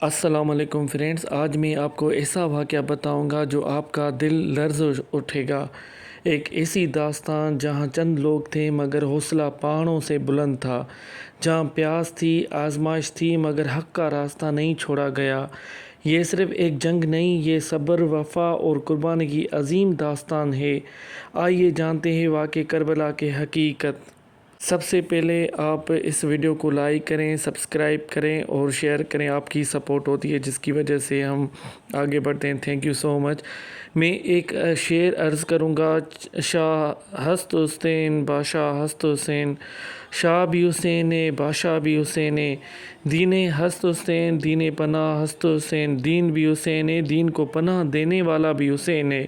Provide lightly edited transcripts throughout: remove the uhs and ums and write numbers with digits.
السلام علیکم فرینڈز، آج میں آپ کو ایسا واقعہ بتاؤں گا جو آپ کا دل لرز اٹھے گا۔ ایک ایسی داستان جہاں چند لوگ تھے مگر حوصلہ پہاڑوں سے بلند تھا، جہاں پیاس تھی، آزمائش تھی مگر حق کا راستہ نہیں چھوڑا گیا۔ یہ صرف ایک جنگ نہیں، یہ صبر، وفا اور قربانی کی عظیم داستان ہے۔ آئیے جانتے ہیں واقعہ کربلا کی حقیقت۔ سب سے پہلے آپ اس ویڈیو کو لائک کریں، سبسکرائب کریں اور شیئر کریں۔ آپ کی سپورٹ ہوتی ہے جس کی وجہ سے ہم آگے بڑھتے ہیں۔ تھینک یو سو مچ۔ میں ایک شعر عرض کروں گا۔ شاہ ہست حسین، بادشاہ ہست حسین، شاہ بھی حسین ہے، بادشاہ بھی حسین ہے، دین ہست حسین، دین پناہ ہست حسین، دین بھی حسین ہے، دین کو پناہ دینے والا بھی حسین ہے۔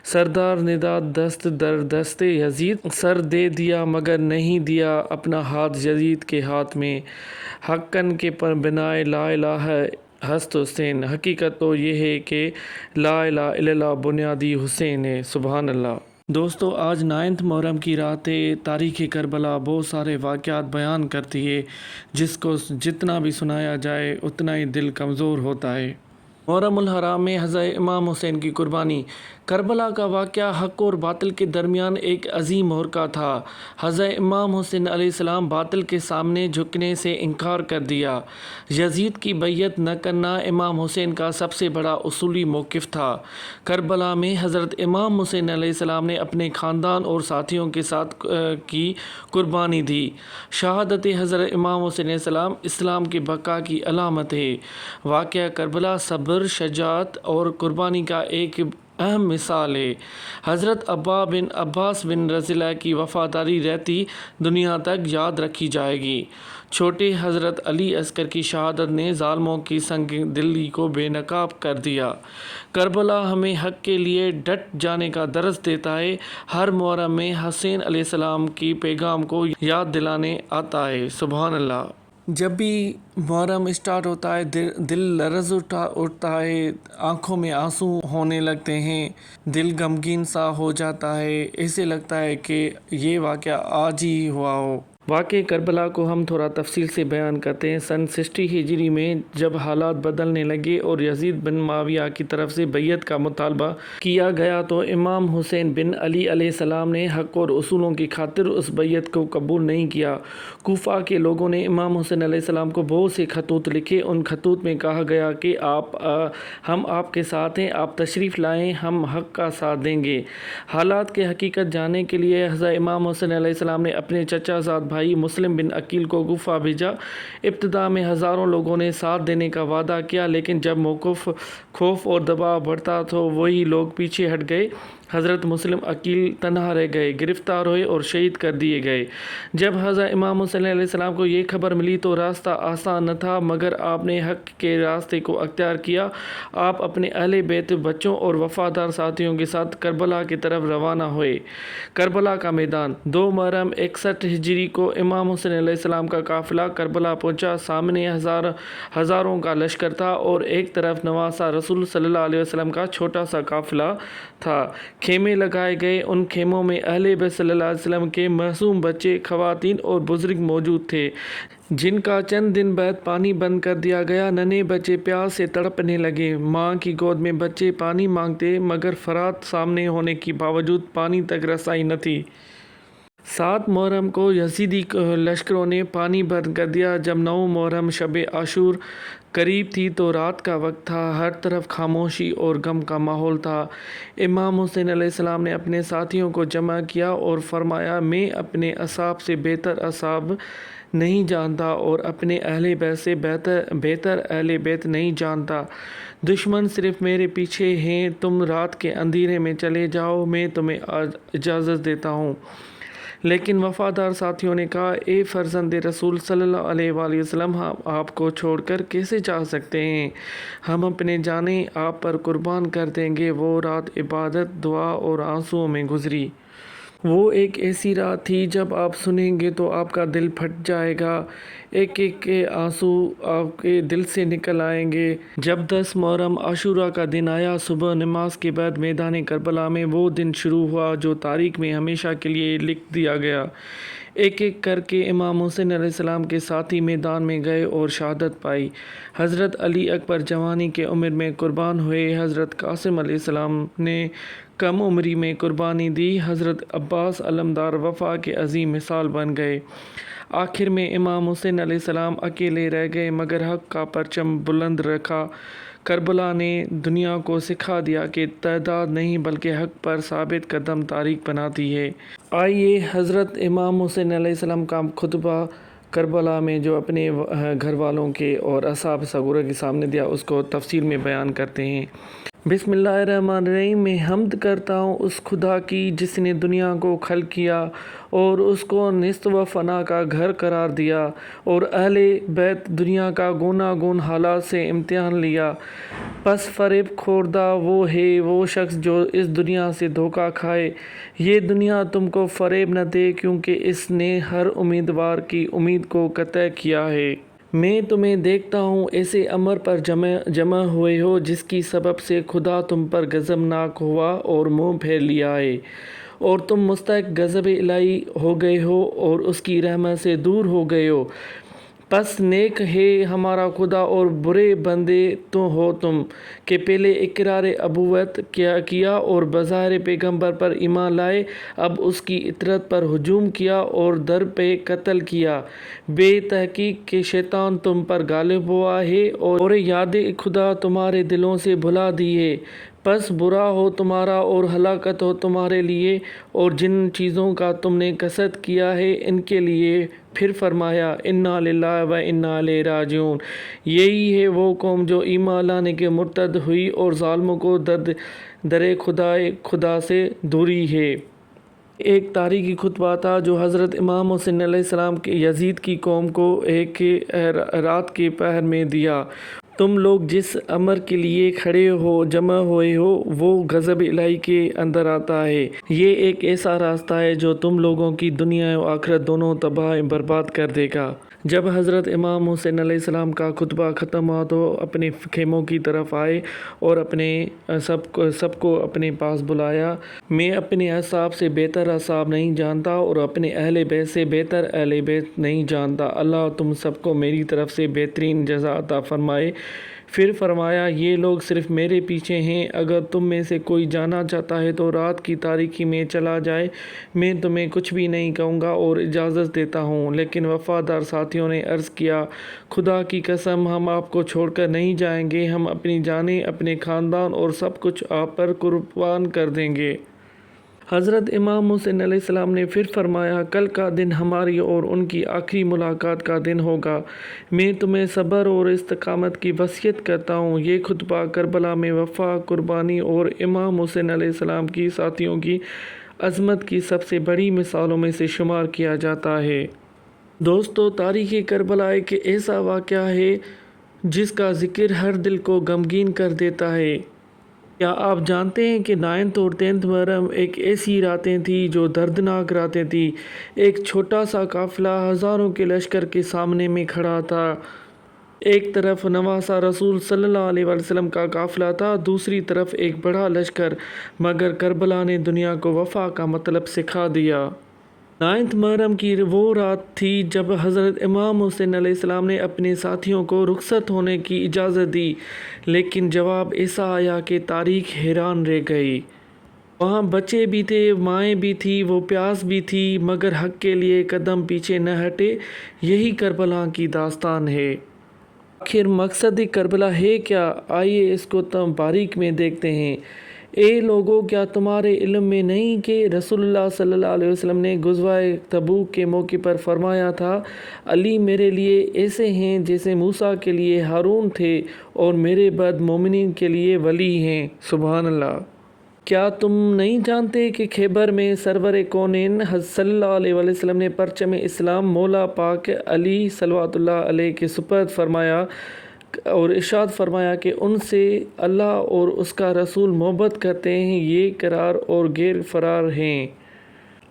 سردار ندا دست در دست یزید، سر دے دیا مگر نہیں دیا اپنا ہاتھ یزید کے ہاتھ میں۔ حقاً کے پر بنائے لا الہ ہست حسین، حقیقت تو یہ ہے کہ لا الہ الا اللہ بنیادی حسین ہے۔ سبحان اللہ۔ دوستو، آج 9 محرم کی رات ہے۔ تاریخ کربلا بہت سارے واقعات بیان کرتی ہے، جس کو جتنا بھی سنایا جائے اتنا ہی دل کمزور ہوتا ہے۔ محرم الحرام میں حضرت امام حسین کی قربانی۔ کربلا کا واقعہ حق اور باطل کے درمیان ایک عظیم معرکہ تھا۔ حضرت امام حسین علیہ السلام باطل کے سامنے جھکنے سے انکار کر دیا۔ یزید کی بیعت نہ کرنا امام حسین کا سب سے بڑا اصولی موقف تھا۔ کربلا میں حضرت امام حسین علیہ السلام نے اپنے خاندان اور ساتھیوں کے ساتھ کی قربانی دی۔ شہادت حضرت امام حسین علیہ السلام اسلام کی بقا کی علامت ہے۔ واقعہ کربلا صبر، شجاعت اور قربانی کا ایک اہم مثال ہے۔ حضرت عباس بن رضی اللہ کی وفاداری رہتی دنیا تک یاد رکھی جائے گی۔ چھوٹے حضرت علی اصغر کی شہادت نے ظالموں کی سنگ دلی کو بے نقاب کر دیا۔ کربلا ہمیں حق کے لیے ڈٹ جانے کا درس دیتا ہے۔ ہر محرم میں حسین علیہ السلام کی پیغام کو یاد دلانے آتا ہے۔ سبحان اللہ۔ جب بھی محرم اسٹارٹ ہوتا ہے دل لرز اٹھتا ہے، آنکھوں میں آنسو ہونے لگتے ہیں، دل غمگین سا ہو جاتا ہے، ایسے لگتا ہے کہ یہ واقعہ آج ہی ہوا ہو۔ واقعہ کربلا کو ہم تھوڑا تفصیل سے بیان کرتے ہیں۔ سن 60 ہجری میں جب حالات بدلنے لگے اور یزید بن معاویہ کی طرف سے بیعت کا مطالبہ کیا گیا تو امام حسین بن علی علیہ السلام نے حق اور اصولوں کی خاطر اس بیعت کو قبول نہیں کیا۔ کوفہ کے لوگوں نے امام حسین علیہ السلام کو بہت سے خطوط لکھے۔ ان خطوط میں کہا گیا کہ ہم آپ کے ساتھ ہیں، آپ تشریف لائیں، ہم حق کا ساتھ دیں گے۔ حالات کی حقیقت جاننے کے لیے حضرت امام حسین علیہ السلام نے اپنے چچا زاد بھائی مسلم بن عقیل کو کوفہ بھیجا۔ ابتدا میں ہزاروں لوگوں نے ساتھ دینے کا وعدہ کیا، لیکن جب موقف خوف اور دباؤ بڑھتا تو وہی لوگ پیچھے ہٹ گئے۔ حضرت مسلم عقیل تنہا رہ گئے، گرفتار ہوئے اور شہید کر دیے گئے۔ جب حضرت امام حسین علیہ السلام کو یہ خبر ملی تو راستہ آسان نہ تھا، مگر آپ نے حق کے راستے کو اختیار کیا۔ آپ اپنے اہل بیت، بچوں اور وفادار ساتھیوں کے ساتھ کربلا کی طرف روانہ ہوئے۔ کربلا کا میدان۔ 2 محرم 61 ہجری کو امام حسین علیہ السلام کا قافلہ کربلا پہنچا۔ سامنے ہزاروں کا لشکر تھا اور ایک طرف نواسہ رسول صلی اللہ علیہ وسلم کا چھوٹا سا قافلہ تھا۔ خیمے لگائے گئے، ان خیموں میں اہل بیت صلی اللہ علیہ وسلم کے معصوم بچے، خواتین اور بزرگ موجود تھے، جن کا چند دن بعد پانی بند کر دیا گیا۔ ننھے بچے پیاس سے تڑپنے لگے، ماں کی گود میں بچے پانی مانگتے، مگر فرات سامنے ہونے کے باوجود پانی تک رسائی نہ تھی۔ 7 محرم کو یزیدی لشکروں نے پانی بند کر دیا۔ جب 9 محرم شب عاشور قریب تھی تو رات کا وقت تھا، ہر طرف خاموشی اور غم کا ماحول تھا۔ امام حسین علیہ السلام نے اپنے ساتھیوں کو جمع کیا اور فرمایا، میں اپنے اصحاب سے بہتر اصحاب نہیں جانتا اور اپنے اہل بیت سے بہتر اہل بیت نہیں جانتا۔ دشمن صرف میرے پیچھے ہیں، تم رات کے اندھیرے میں چلے جاؤ، میں تمہیں اجازت دیتا ہوں۔ لیکن وفادار ساتھیوں نے کہا، اے فرزند رسول صلی اللہ علیہ وآلہ وسلم، ہم آپ کو چھوڑ کر کیسے جا سکتے ہیں؟ ہم اپنے جانیں آپ پر قربان کر دیں گے۔ وہ رات عبادت، دعا اور آنسوؤں میں گزری۔ وہ ایک ایسی رات تھی جب آپ سنیں گے تو آپ کا دل پھٹ جائے گا، ایک ایک آنسو آپ کے دل سے نکل آئیں گے۔ جب 10 محرم عاشوراء کا دن آیا، صبح نماز کے بعد میدان کربلا میں وہ دن شروع ہوا جو تاریخ میں ہمیشہ کے لیے لکھ دیا گیا۔ ایک ایک کر کے امام حسین علیہ السلام کے ساتھی میدان میں گئے اور شہادت پائی۔ حضرت علی اکبر جوانی کے عمر میں قربان ہوئے۔ حضرت قاسم علیہ السلام نے کم عمری میں قربانی دی۔ حضرت عباس علمدار وفا کے عظیم مثال بن گئے۔ آخر میں امام حسین علیہ السلام اکیلے رہ گئے مگر حق کا پرچم بلند رکھا۔ کربلا نے دنیا کو سکھا دیا کہ تعداد نہیں بلکہ حق پر ثابت قدم تاریخ بناتی ہے۔ آئیے حضرت امام حسین علیہ السلام کا خطبہ کربلا میں جو اپنے گھر والوں کے اور اصحاب صغورہ کے سامنے دیا اس کو تفصیل میں بیان کرتے ہیں۔ بسم اللہ الرحمن الرحیم۔ میں حمد کرتا ہوں اس خدا کی جس نے دنیا کو خلق کیا اور اس کو نصف و فنا کا گھر قرار دیا اور اہل بیت دنیا کا گوناگون حالات سے امتحان لیا۔ پس فریب خوردہ وہ ہے وہ شخص جو اس دنیا سے دھوکہ کھائے۔ یہ دنیا تم کو فریب نہ دے کیونکہ اس نے ہر امیدوار کی امید کو قطع کیا ہے۔ میں تمہیں دیکھتا ہوں ایسے امر پر جمع ہوئے ہو جس کی سبب سے خدا تم پر غضبناک ہوا اور منہ پھیر لیا ہے اور تم مستحق غضب الہی ہو گئے ہو اور اس کی رحمت سے دور ہو گئے ہو۔ پس نیک ہے ہمارا خدا اور برے بندے تو ہو تم کہ پہلے اقرار ابوت کیا اور بظاہر پیغمبر پر ایمان لائے، اب اس کی اطاعت پر ہجوم کیا اور در پہ قتل کیا۔ بے تحقیق کہ شیطان تم پر غالب ہوا ہے اور یاد خدا تمہارے دلوں سے بھلا دی ہے۔ پس برا ہو تمہارا اور ہلاکت ہو تمہارے لیے اور جن چیزوں کا تم نے قصد کیا ہے ان کے لیے۔ پھر فرمایا انا للہ و انا الیہ راجعون۔ یہی ہے وہ قوم جو ایمان لانے کے مرتد ہوئی اور ظالموں کو در خدا سے دوری ہے۔ ایک تاریخی خطبہ تھا جو حضرت امام حسین علیہ السلام کے یزید کی قوم کو ایک رات کے پہر میں دیا۔ تم لوگ جس امر کے لیے کھڑے ہو جمع ہوئے ہو وہ غضب الہی کے اندر آتا ہے۔ یہ ایک ایسا راستہ ہے جو تم لوگوں کی دنیا و آخرت دونوں تباہ برباد کر دے گا۔ جب حضرت امام حسین علیہ السلام کا خطبہ ختم ہوا تو اپنے خیموں کی طرف آئے اور اپنے سب کو اپنے پاس بلایا۔ میں اپنے اصحاب سے بہتر اصحاب نہیں جانتا اور اپنے اہل بیت سے بہتر اہل بیت نہیں جانتا۔ اللہ تم سب کو میری طرف سے بہترین جزا عطا فرمائے۔ پھر فرمایا یہ لوگ صرف میرے پیچھے ہیں، اگر تم میں سے کوئی جانا چاہتا ہے تو رات کی تاریکی میں چلا جائے، میں تمہیں کچھ بھی نہیں کہوں گا اور اجازت دیتا ہوں۔ لیکن وفادار ساتھیوں نے عرض کیا خدا کی قسم ہم آپ کو چھوڑ کر نہیں جائیں گے، ہم اپنی جانیں اپنے خاندان اور سب کچھ آپ پر قربان کر دیں گے۔ حضرت امام حسین علیہ السلام نے پھر فرمایا کل کا دن ہماری اور ان کی آخری ملاقات کا دن ہوگا، میں تمہیں صبر اور استقامت کی وصیت کرتا ہوں۔ یہ خطبہ کربلا میں وفا، قربانی اور امام حسین علیہ السلام کی ساتھیوں کی عظمت کی سب سے بڑی مثالوں میں سے شمار کیا جاتا ہے۔ دوستو، تاریخ کربلا ایک ایسا واقعہ ہے جس کا ذکر ہر دل کو غمگین کر دیتا ہے۔ کیا آپ جانتے ہیں کہ 9 اور 10 محرم ایک ایسی راتیں تھیں جو دردناک راتیں تھیں۔ ایک چھوٹا سا قافلہ ہزاروں کے لشکر کے سامنے میں کھڑا تھا۔ ایک طرف نواسہ رسول صلی اللہ علیہ وسلم کا قافلہ تھا، دوسری طرف ایک بڑا لشکر، مگر کربلا نے دنیا کو وفا کا مطلب سکھا دیا۔ 9 محرم کی وہ رات تھی جب حضرت امام حسین علیہ السلام نے اپنے ساتھیوں کو رخصت ہونے کی اجازت دی، لیکن جواب ایسا آیا کہ تاریخ حیران رہ گئی۔ وہاں بچے بھی تھے، مائیں بھی تھیں، وہ پیاس بھی تھی، مگر حق کے لیے قدم پیچھے نہ ہٹے۔ یہی کربلا کی داستان ہے۔ آخر مقصد کربلا ہے کیا؟ آئیے اس کو باریک میں دیکھتے ہیں۔ اے لوگو، کیا تمہارے علم میں نہیں کہ رسول اللہ صلی اللہ علیہ وسلم نے غزوہ تبوک کے موقع پر فرمایا تھا علی میرے لیے ایسے ہیں جیسے موسیٰ کے لیے ہارون تھے اور میرے بعد مومنین کے لیے ولی ہیں۔ سبحان اللہ۔ کیا تم نہیں جانتے کہ خیبر میں سرور کونین صلی اللہ علیہ وسلم نے پرچم اسلام مولا پاک علی صلوات اللہ علیہ کے سپرد فرمایا اور ارشاد فرمایا کہ ان سے اللہ اور اس کا رسول محبت کرتے ہیں، یہ قرار اور غیر فرار ہیں۔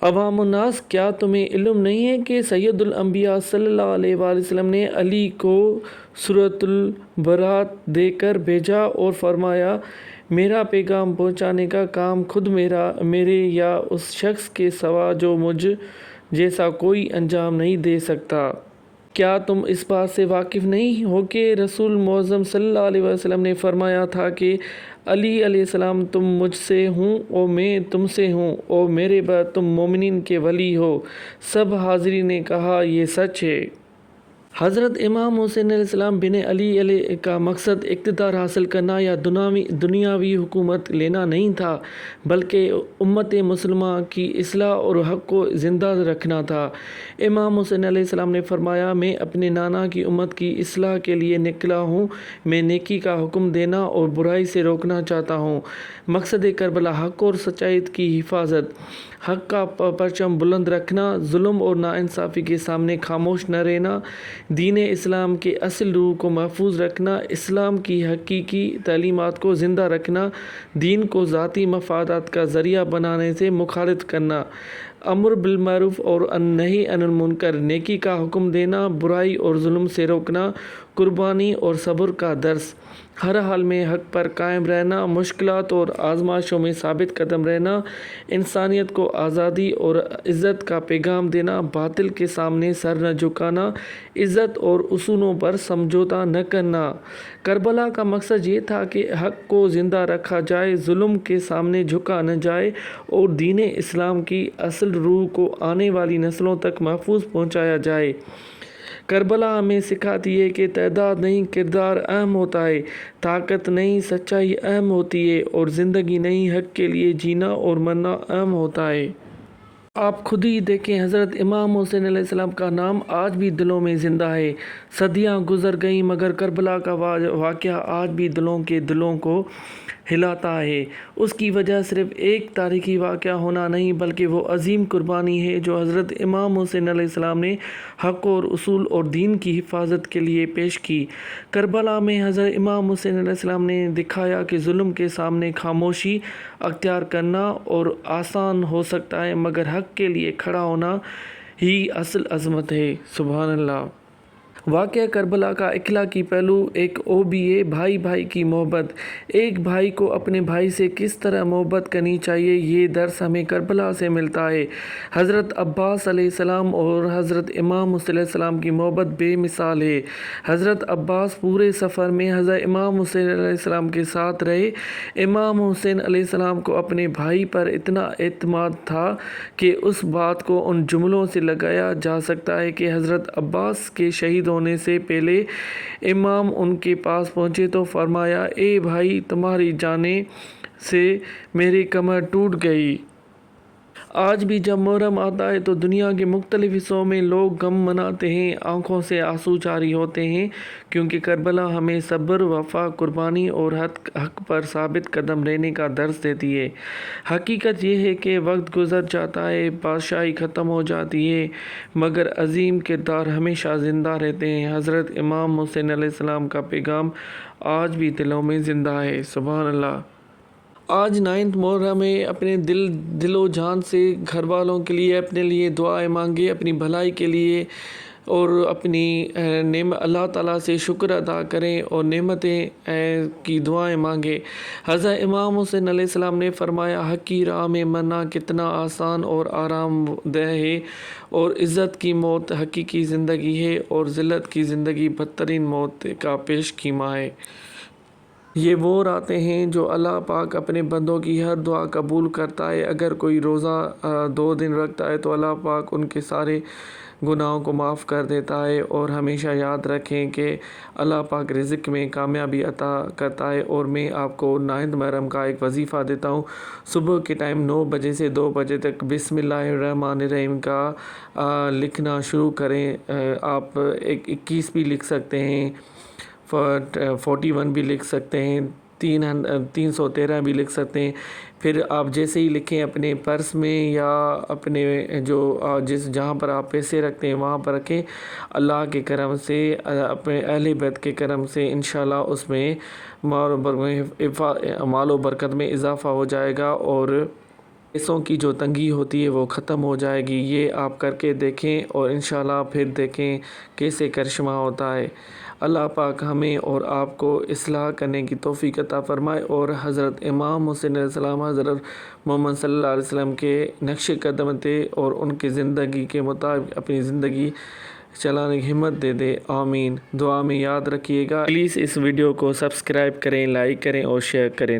عوام الناس، کیا تمہیں علم نہیں ہے کہ سید الانبیاء صلی اللہ علیہ وآلہ وسلم نے علی کو سورۃ البراءت دے کر بھیجا اور فرمایا میرا پیغام پہنچانے کا کام خود میرے یا اس شخص کے سوا جو مجھ جیسا کوئی انجام نہیں دے سکتا۔ کیا تم اس بات سے واقف نہیں ہو کہ رسول معظم صلی اللہ علیہ وسلم نے فرمایا تھا کہ علی علیہ السلام تم مجھ سے ہوں اور میں تم سے ہوں، اور میرے بعد تم مومنین کے ولی ہو؟ سب حاضرین نے کہا یہ سچ ہے۔ حضرت امام حسین علیہ السلام بن علی علیہ کا مقصد اقتدار حاصل کرنا یا دنیاوی حکومت لینا نہیں تھا، بلکہ امت مسلمہ کی اصلاح اور حق کو زندہ رکھنا تھا۔ امام حسین علیہ السلام نے فرمایا، میں اپنے نانا کی امت کی اصلاح کے لیے نکلا ہوں، میں نیکی کا حکم دینا اور برائی سے روکنا چاہتا ہوں۔ مقصد کربلا حق اور سچائی کی حفاظت، حق کا پرچم بلند رکھنا، ظلم اور ناانصافی کے سامنے خاموش نہ رہنا، دین اسلام کے اصل روح کو محفوظ رکھنا، اسلام کی حقیقی تعلیمات کو زندہ رکھنا، دین کو ذاتی مفادات کا ذریعہ بنانے سے مخالفت کرنا، امر بالمعروف اور نہی عن المنکر، نیکی کا حکم دینا، برائی اور ظلم سے روکنا، قربانی اور صبر کا درس، ہر حال میں حق پر قائم رہنا، مشکلات اور آزمائشوں میں ثابت قدم رہنا، انسانیت کو آزادی اور عزت کا پیغام دینا، باطل کے سامنے سر نہ جھکانا، عزت اور اصولوں پر سمجھوتا نہ کرنا۔ کربلا کا مقصد یہ تھا کہ حق کو زندہ رکھا جائے، ظلم کے سامنے جھکا نہ جائے اور دین اسلام کی اصل روح کو آنے والی نسلوں تک محفوظ پہنچایا جائے۔ کربلا ہمیں سکھاتی ہے کہ تعداد نہیں کردار اہم ہوتا ہے، طاقت نہیں سچائی اہم ہوتی ہے، اور زندگی نہیں حق کے لیے جینا اور مرنا اہم ہوتا ہے۔ آپ خود ہی دیکھیں، حضرت امام حسین علیہ السلام کا نام آج بھی دلوں میں زندہ ہے۔ صدیاں گزر گئیں مگر کربلا کا واقعہ آج بھی دلوں کو ہلاتا ہے۔ اس کی وجہ صرف ایک تاریخی واقعہ ہونا نہیں بلکہ وہ عظیم قربانی ہے جو حضرت امام حسین علیہ السلام نے حق اور اصول اور دین کی حفاظت کے لیے پیش کی۔ کربلا میں حضرت امام حسین علیہ السلام نے دکھایا کہ ظلم کے سامنے خاموشی اختیار کرنا اور آسان ہو سکتا ہے، مگر حق کے لیے کھڑا ہونا ہی اصل عظمت ہے۔ سبحان اللہ۔ واقعہ کربلا کا اخلاقی پہلو ایک اور بھی ہے، بھائی بھائی کی محبت۔ ایک بھائی کو اپنے بھائی سے کس طرح محبت کرنی چاہیے، یہ درس ہمیں کربلا سے ملتا ہے۔ حضرت عباس علیہ السلام اور حضرت امام حسین علیہ السلام کی محبت بے مثال ہے۔ حضرت عباس پورے سفر میں حضرت امام حسین علیہ السلام کے ساتھ رہے۔ امام حسین علیہ السلام کو اپنے بھائی پر اتنا اعتماد تھا کہ اس بات کو ان جملوں سے لگایا جا سکتا ہے کہ حضرت عباس کے شہید ہونے سے پہلے امام ان کے پاس پہنچے تو فرمایا، اے بھائی، تمہاری جانے سے میری کمر ٹوٹ گئی۔ آج بھی جب محرم آتا ہے تو دنیا کے مختلف حصوں میں لوگ غم مناتے ہیں، آنکھوں سے آنسو جاری ہوتے ہیں، کیونکہ کربلا ہمیں صبر، وفا، قربانی اور حق پر ثابت قدم رہنے کا درس دیتی ہے۔ حقیقت یہ ہے کہ وقت گزر جاتا ہے، بادشاہی ختم ہو جاتی ہے، مگر عظیم کردار ہمیشہ زندہ رہتے ہیں۔ حضرت امام حسین علیہ السلام کا پیغام آج بھی دلوں میں زندہ ہے۔ سبحان اللہ۔ آج 9 محرم ہے، اپنے دل و جان سے گھر والوں کے لیے، اپنے لیے دعائیں مانگے، اپنی بھلائی کے لیے، اور اپنی اللہ تعالیٰ سے شکر ادا کریں اور نعمتیں کی دعائیں مانگیں۔ حضرت امام حسین علیہ السلام نے فرمایا، حق کی راہ میں مرنا کتنا آسان اور آرام دہ ہے، اور عزت کی موت حقیقی زندگی ہے، اور ذلت کی زندگی بدترین موت کا پیش خیمہ ہے۔ یہ وہ راتیں ہیں جو اللہ پاک اپنے بندوں کی ہر دعا قبول کرتا ہے۔ اگر کوئی روزہ 2 دن رکھتا ہے تو اللہ پاک ان کے سارے گناہوں کو معاف کر دیتا ہے۔ اور ہمیشہ یاد رکھیں کہ اللہ پاک رزق میں کامیابی عطا کرتا ہے۔ اور میں آپ کو 9 محرم کا ایک وظیفہ دیتا ہوں۔ صبح کے ٹائم 9 بجے سے 2 بجے تک بسم اللہ الرحمن الرحیم کا لکھنا شروع کریں۔ آپ 21 بھی لکھ سکتے ہیں، 41 بھی لکھ سکتے ہیں، 313 بھی لکھ سکتے ہیں۔ پھر آپ جیسے ہی لکھیں اپنے پرس میں یا اپنے جہاں پر آپ پیسے رکھتے ہیں وہاں پر رکھیں۔ اللہ کے کرم سے، اپنے اہل بیت کے کرم سے انشاءاللہ اس میں مال و برکت میں اضافہ ہو جائے گا، اور پیسوں کی جو تنگی ہوتی ہے وہ ختم ہو جائے گی۔ یہ آپ کر کے دیکھیں اور انشاءاللہ پھر دیکھیں کیسے کرشمہ ہوتا ہے۔ اللہ پاک ہمیں اور آپ کو اصلاح کرنے کی توفیق عطا فرمائے اور حضرت امام حسین علیہ السلام حضرت محمد صلی اللہ علیہ وسلم کے نقش قدم دے اور ان کی زندگی کے مطابق اپنی زندگی چلانے کی ہمت دے دے، آمین۔ دعا میں یاد رکھیے گا۔ پلیز اس ویڈیو کو سبسکرائب کریں، لائک کریں اور شیئر کریں۔